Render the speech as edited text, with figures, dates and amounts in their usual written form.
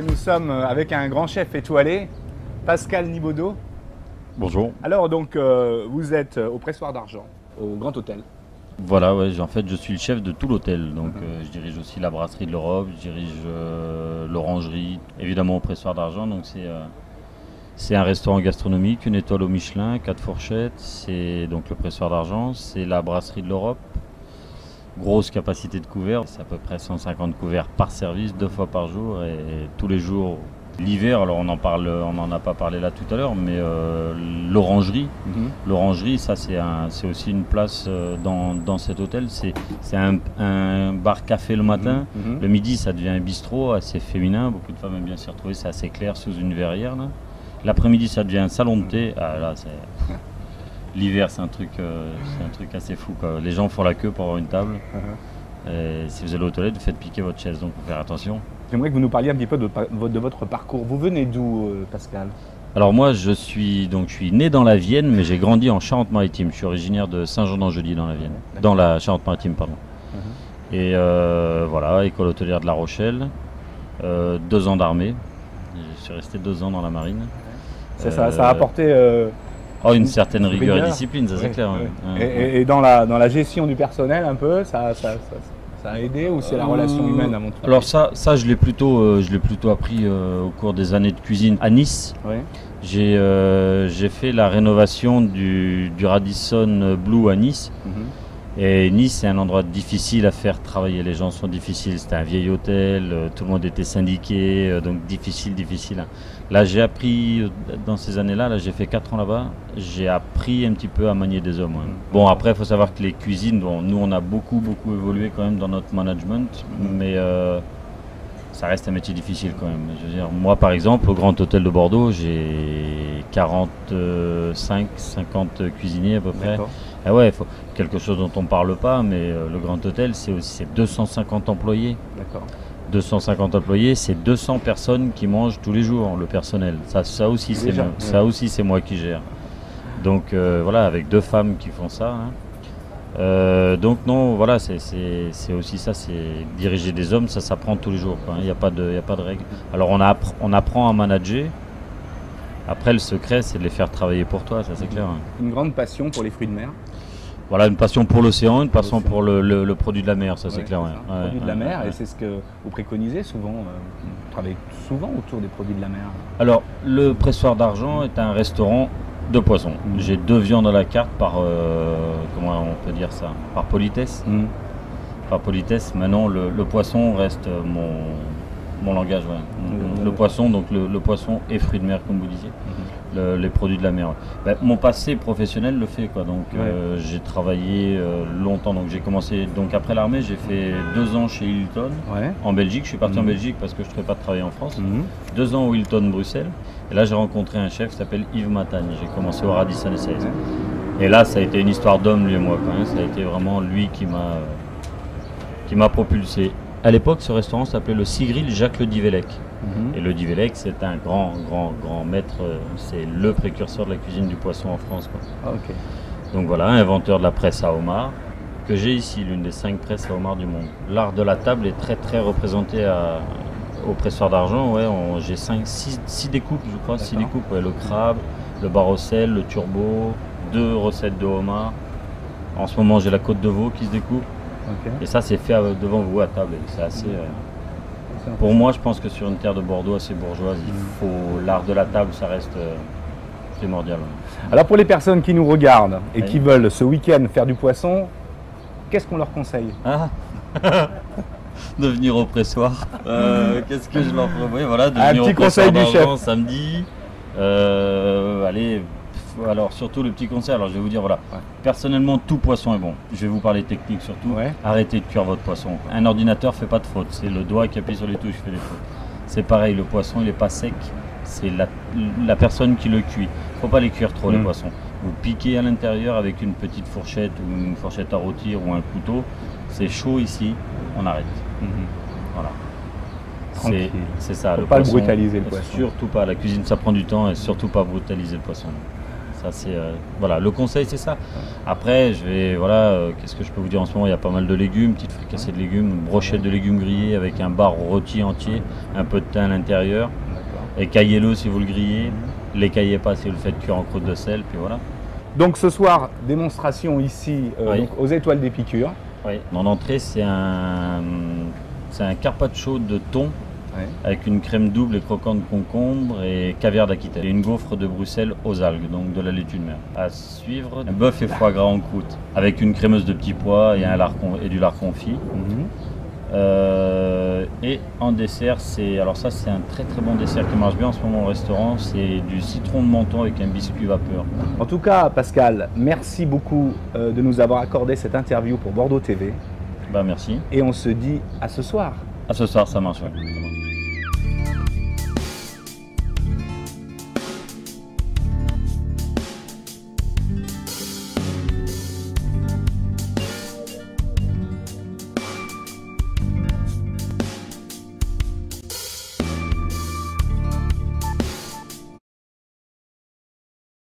nous sommes avec un grand chef étoilé, Pascal Nibaudot. Bonjour. Alors donc vous êtes au Pressoir d'Argent, au Grand Hôtel. Voilà, ouais, en fait je suis le chef de tout l'hôtel, donc je dirige aussi la brasserie de l'Europe, je dirige l'orangerie, évidemment au Pressoir d'Argent, donc c'est un restaurant gastronomique, une étoile au Michelin, 4 fourchettes, c'est donc le Pressoir d'Argent, c'est la brasserie de l'Europe, grosse capacité de couverts, c'est à peu près 150 couverts par service, 2 fois par jour et tous les jours. L'hiver, alors on n'en a pas parlé là tout à l'heure, mais l'orangerie, l'orangerie, ça c'est aussi une place dans cet hôtel. C'est un bar-café le matin, le midi ça devient un bistrot assez féminin, beaucoup de femmes aiment bien s'y retrouver, c'est assez clair sous une verrière. L'après-midi ça devient un salon de thé, l'hiver c'est un truc assez fou, quoi. Les gens font la queue pour avoir une table. Et si vous allez aux toilettes, vous faites piquer votre chaise, donc il faut faire attention. J'aimerais que vous nous parliez un petit peu de votre parcours. Vous venez d'où, Pascal? Alors moi, je suis né dans la Vienne, mais j'ai grandi en Charente-Maritime. Je suis originaire de Saint-Jean-d'Angely dans la Vienne, dans la Charente-Maritime, pardon. Et voilà, école hôtelière de La Rochelle, 2 ans d'armée. Je suis resté 2 ans dans la marine. Ça a apporté une certaine rigueur et discipline, ça c'est clair. Et dans la gestion du personnel un peu, ça a aidé, ou c'est la relation humaine avant tout? Alors ça je l'ai plutôt appris au cours des années de cuisine à Nice. Oui. J'ai fait la rénovation du Radisson Blu à Nice. Et Nice, c'est un endroit difficile à faire travailler. Les gens sont difficiles. C'était un vieil hôtel, tout le monde était syndiqué, donc difficile. Là, j'ai appris, dans ces années-là, j'ai fait 4 ans là-bas, j'ai appris un petit peu à manier des hommes. Ouais. Bon, après, il faut savoir que les cuisines, nous, on a beaucoup évolué quand même dans notre management, mais ça reste un métier difficile quand même. Je veux dire, moi, par exemple, au Grand Hôtel de Bordeaux, j'ai 45-50 cuisiniers à peu près. Ah ouais, quelque chose dont on ne parle pas, mais le Grand Hôtel, c'est 250 employés. D'accord. 250 employés, c'est 200 personnes qui mangent tous les jours, le personnel. Ça aussi, c'est moi qui gère. Donc voilà, avec 2 femmes qui font ça. Donc non, voilà, c'est aussi ça, c'est diriger des hommes, ça s'apprend tous les jours. Il n'y a pas de règle. Alors on apprend à manager. Après, le secret, c'est de les faire travailler pour toi, ça c'est clair. Une grande passion pour les fruits de mer. Voilà, une passion pour l'océan, une passion pour le produit de la mer, ça c'est clair. Le produit de la mer, et c'est ce que vous préconisez souvent. Vous travaillez souvent autour des produits de la mer. Alors, le Pressoir d'Argent est un restaurant de poissons. J'ai 2 viandes à la carte par, comment on peut dire ça, par politesse. Par politesse, maintenant le poisson reste mon langage. Le poisson, donc le poisson et fruits de mer, comme vous disiez. Les produits de la mer. Mon passé professionnel le fait, quoi. Donc j'ai travaillé longtemps. Donc j'ai commencé après l'armée, j'ai fait 2 ans chez Hilton en Belgique. Je suis parti en Belgique parce que je ne trouvais pas de travail en France. 2 ans au Hilton Bruxelles. Et là j'ai rencontré un chef qui s'appelle Yves Matagne. J'ai commencé au Radisson SAS. Et là ça a été une histoire d'homme, lui et moi, quand même. Ça a été vraiment lui qui m'a propulsé. À l'époque, ce restaurant s'appelait le Sigrill Jacques Le Divellec. Et le Divellec, c'est un grand maître, c'est le précurseur de la cuisine du poisson en France, quoi. Donc voilà, inventeur de la presse à homard, que j'ai ici, l'une des 5 presses à homard du monde. L'art de la table est très représenté au Pressoir d'Argent. J'ai 6 découpes, je crois, 6 découpes. Le crabe, le bar au sel, le turbo, 2 recettes de homard. En ce moment, j'ai la côte de veau qui se découpe. Et ça, c'est fait devant vous à table. C'est assez. Pour moi, je pense que sur une terre de Bordeaux assez bourgeoise, l'art de la table, ça reste primordial. Alors pour les personnes qui nous regardent et qui veulent ce week-end faire du poisson, qu'est-ce qu'on leur conseille? De venir au Pressoir. Qu'est-ce que je leur ferais? Voilà, de venir au Pressoir d'Argent samedi. Allez. Alors surtout le petit conseil, alors je vais vous dire, voilà, personnellement tout poisson est bon. Je vais vous parler technique surtout. Arrêtez de cuire votre poisson. Un ordinateur fait pas de faute, c'est le doigt qui appuie sur les touches qui fait des fautes. C'est pareil, le poisson il n'est pas sec, c'est la personne qui le cuit. Il ne faut pas les cuire trop les poissons. Vous piquez à l'intérieur avec une petite fourchette ou une fourchette à rôtir ou un couteau. C'est chaud ici, on arrête. Voilà. C'est ça. Faut pas brutaliser le poisson. Surtout pas, la cuisine ça prend du temps et surtout pas brutaliser le poisson. Ça, c'est, voilà, le conseil, c'est ça. Après, voilà, qu'est-ce que je peux vous dire en ce moment? Il y a pas mal de légumes, petites fricassées de légumes, une brochette de légumes grillés avec un bar rôti entier, un peu de thym à l'intérieur. Écaillez-le si vous le grillez, l'écaillez pas si vous le faites cuire en croûte de sel, puis voilà. Donc ce soir, démonstration ici Oui. donc, aux Étoiles d'Épicure. Oui. En entrée, c'est un carpaccio de thon avec une crème double et croquant de concombre et caviar d'Aquitaine. Et une gaufre de Bruxelles aux algues, donc de la laitue de mer. À suivre, un bœuf et foie gras en croûte avec une crémeuse de petits pois et du lard confit. Et en dessert, alors ça c'est un très très bon dessert qui marche bien en ce moment au restaurant, c'est du citron de menton avec un biscuit vapeur. En tout cas, Pascal, merci beaucoup de nous avoir accordé cette interview pour Bordeaux TV. Merci. Et on se dit à ce soir. À ce soir, ça marche. Ouais.